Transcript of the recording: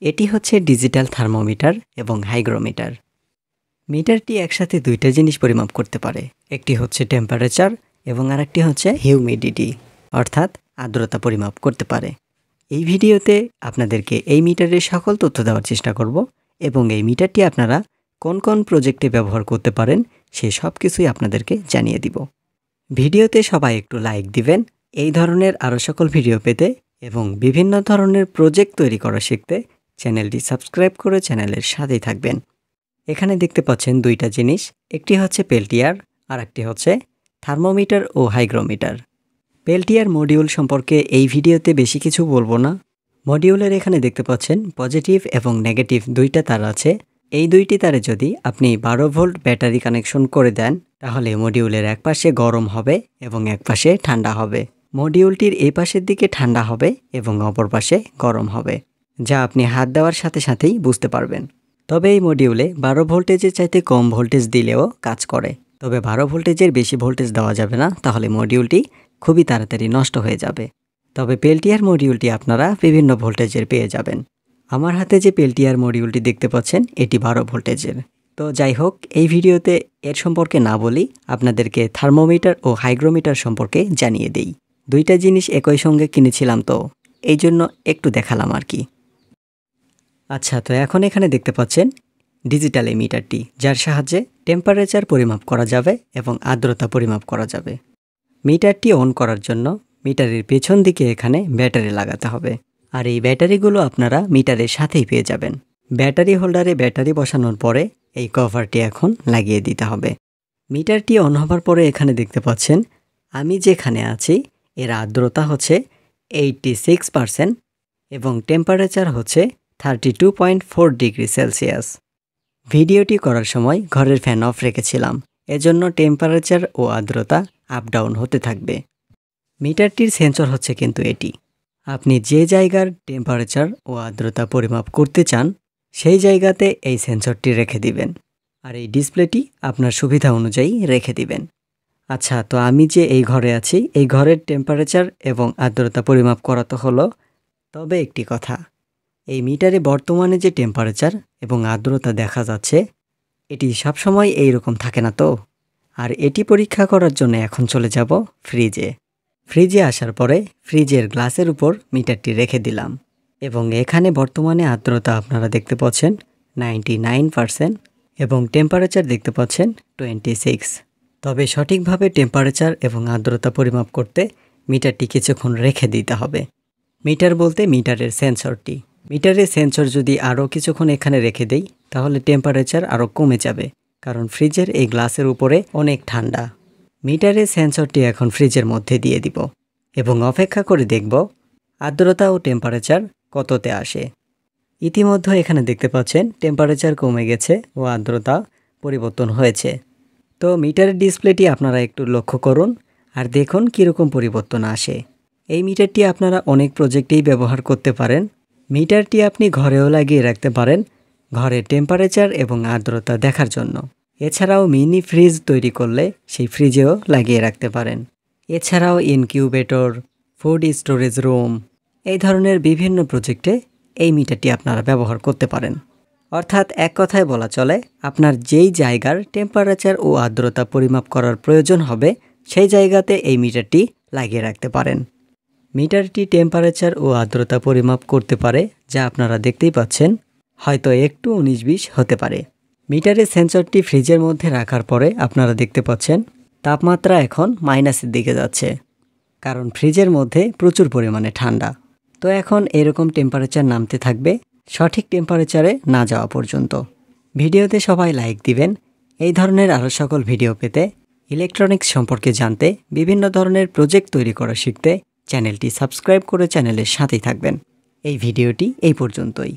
এটি হচ্ছে digital thermometer এবং হাইগ্রোমিটার। মিটারটি একসাথে দুইটা জিনিস পরিমাপ করতে পারে। একটি হচ্ছে টেম্পারেচার এবং আরেকটি হচ্ছে হিউমিডিটি অর্থাৎ আর্দ্রতা পরিমাপ করতে পারে। এই ভিডিওতে আপনাদেরকে এই মিটারের সকল তথ্য দেওয়ার চেষ্টা করব এবং এই মিটারটি আপনারা কোন কোন প্রজেক্টে ব্যবহার করতে পারেন সে সব কিছুই আপনাদেরকে জানিয়ে দিব। ভিডিওতে সবাই একটু লাইক দিবেন এই ধরনের আরও সকল ভিডিও পেতে এবং বিভিন্ন ধরনের প্রজেক্ট তৈরি করা শিখতে চ্যানেলটি সাবস্ক্রাইব করে চ্যানেলের সাথেই থাকবেন। এখানে দেখতে পাচ্ছেন দুইটা জিনিস, একটি হচ্ছে পেল্টিয়ার আর একটি হচ্ছে থার্মোমিটার ও হাইগ্রোমিটার। পেল্টিয়ার মডিউল সম্পর্কে এই ভিডিওতে বেশি কিছু বলবো না। মডিউলের এখানে দেখতে পাচ্ছেন পজিটিভ এবং নেগেটিভ দুইটা তার আছে। এই দুইটি তারে যদি আপনি 12 ভোল্ট ব্যাটারি কানেকশন করে দেন তাহলে মডিউলের এক পাশে গরম হবে এবং এক পাশে ঠান্ডা হবে। মডিউলটির এই পাশের দিকে ঠান্ডা হবে এবং অপর পাশে গরম হবে, যা আপনি হাত দেওয়ার সাথে সাথেই বুঝতে পারবেন। তবে এই মডিউলে 12 ভোল্টেজের চাইতে কম ভোল্টেজ দিলেও কাজ করে, তবে 12 ভোল্টেজের বেশি ভোল্টেজ দেওয়া যাবে না, তাহলে মডিউলটি খুবই তাড়াতাড়ি নষ্ট হয়ে যাবে। তবে পেল্টিয়ার মডিউলটি আপনারা বিভিন্ন ভোল্টেজের পেয়ে যাবেন। আমার হাতে যে পেল্টিয়ার মডিউলটি দেখতে পাচ্ছেন এটি 12 ভোল্টেজের। তো যাই হোক, এই ভিডিওতে এর সম্পর্কে না বলি, আপনাদেরকে থার্মোমিটার ও হাইগ্রোমিটার সম্পর্কে জানিয়ে দেই। দুইটা জিনিস একই সঙ্গে কিনেছিলাম তো এই জন্য একটু দেখালাম আর কি। আচ্ছা, তো এখন এখানে দেখতে পাচ্ছেন ডিজিটাল এই মিটারটি, যার সাহায্যে টেম্পারেচার পরিমাপ করা যাবে এবং আর্দ্রতা পরিমাপ করা যাবে। মিটারটি অন করার জন্য মিটারের পেছন দিকে এখানে ব্যাটারি লাগাতে হবে, আর এই ব্যাটারিগুলো আপনারা মিটারের সাথেই পেয়ে যাবেন। ব্যাটারি হোল্ডারে ব্যাটারি বসানোর পরে এই কভারটি এখন লাগিয়ে দিতে হবে। মিটারটি অন হবার পরে এখানে দেখতে পাচ্ছেন আমি যেখানে আছি এর আর্দ্রতা হচ্ছে 86% এবং টেম্পারেচার হচ্ছে 32.4 ডিগ্রি সেলসিয়াস। ভিডিওটি করার সময় ঘরের ফ্যান অফ রেখেছিলাম, এজন্য টেম্পারেচার ও আর্দ্রতা আপ ডাউন হতে থাকবে। মিটারটির সেন্সর হচ্ছে কিন্তু এটি। আপনি যে জায়গার টেম্পারেচার ও আর্দ্রতা পরিমাপ করতে চান সেই জায়গাতে এই সেন্সরটি রেখে দিবেন, আর এই ডিসপ্লেটি আপনার সুবিধা অনুযায়ী রেখে দিবেন। আচ্ছা, তো আমি যে এই ঘরে আছি এই ঘরের টেম্পারেচার এবং আর্দ্রতা পরিমাপ করা তো হলো, তবে একটি কথা, এই মিটারে বর্তমানে যে টেম্পারেচার এবং আর্দ্রতা দেখা যাচ্ছে এটি সবসময় এইরকম থাকে না তো। আর এটি পরীক্ষা করার জন্য এখন চলে যাব ফ্রিজে। ফ্রিজে আসার পরে ফ্রিজের গ্লাসের উপর মিটারটি রেখে দিলাম এবং এখানে বর্তমানে আর্দ্রতা আপনারা দেখতে পাচ্ছেন 99% এবং টেম্পারেচার দেখতে পাচ্ছেন 26। তবে সঠিকভাবে টেম্পারেচার এবং আর্দ্রতা পরিমাপ করতে মিটারটি কিছুক্ষণ রেখে দিতে হবে। মিটার বলতে মিটারের সেন্সরটি। মিটারের সেন্সর যদি আরও কিছুক্ষণ এখানে রেখে দেই তাহলে টেম্পারেচার আরও কমে যাবে, কারণ ফ্রিজের এই গ্লাসের উপরে অনেক ঠান্ডা। মিটারের সেন্সরটি এখন ফ্রিজের মধ্যে দিয়ে দিব এবং অপেক্ষা করে দেখব আর্দ্রতা ও টেম্পারেচার কততে আসে। ইতিমধ্যে এখানে দেখতে পাচ্ছেন টেম্পারেচার কমে গেছে ও আর্দ্রতা পরিবর্তন হয়েছে। তো মিটারের ডিসপ্লেটি আপনারা একটু লক্ষ্য করুন আর দেখুন কীরকম পরিবর্তন আসে। এই মিটারটি আপনারা অনেক প্রজেক্টেই ব্যবহার করতে পারেন। মিটারটি আপনি ঘরেও লাগিয়ে রাখতে পারেন ঘরের টেম্পারেচার এবং আর্দ্রতা দেখার জন্য। এছাড়াও মিনি ফ্রিজ তৈরি করলে সেই ফ্রিজেও লাগিয়ে রাখতে পারেন। এছাড়াও ইনকিউবেটর, ফুড স্টোরেজ রুম, এই ধরনের বিভিন্ন প্রজেক্টে এই মিটারটি আপনারা ব্যবহার করতে পারেন। অর্থাৎ এক কথায় বলা চলে, আপনার যেই জায়গার টেম্পারেচার ও আর্দ্রতা পরিমাপ করার প্রয়োজন হবে সেই জায়গাতে এই মিটারটি লাগিয়ে রাখতে পারেন। মিটারটি টেম্পারেচার ও আর্দ্রতা পরিমাপ করতে পারে, যা আপনারা দেখতেই পাচ্ছেন, হয়তো একটু 19-20 হতে পারে। মিটারের সেন্সরটি ফ্রিজের মধ্যে রাখার পরে আপনারা দেখতে পাচ্ছেন তাপমাত্রা এখন মাইনাসের দিকে যাচ্ছে, কারণ ফ্রিজের মধ্যে প্রচুর পরিমাণে ঠান্ডা। তো এখন এরকম টেম্পারেচার নামতে থাকবে সঠিক টেম্পারেচারে না যাওয়া পর্যন্ত। ভিডিওতে সবাই লাইক দিবেন এই ধরনের আরও সকল ভিডিও পেতে, ইলেকট্রনিক্স সম্পর্কে জানতে, বিভিন্ন ধরনের প্রজেক্ট তৈরি করা শিখতে চ্যানেলটি সাবস্ক্রাইব করে চ্যানেলের সাথেই থাকবেন। এই ভিডিওটি এই পর্যন্তই।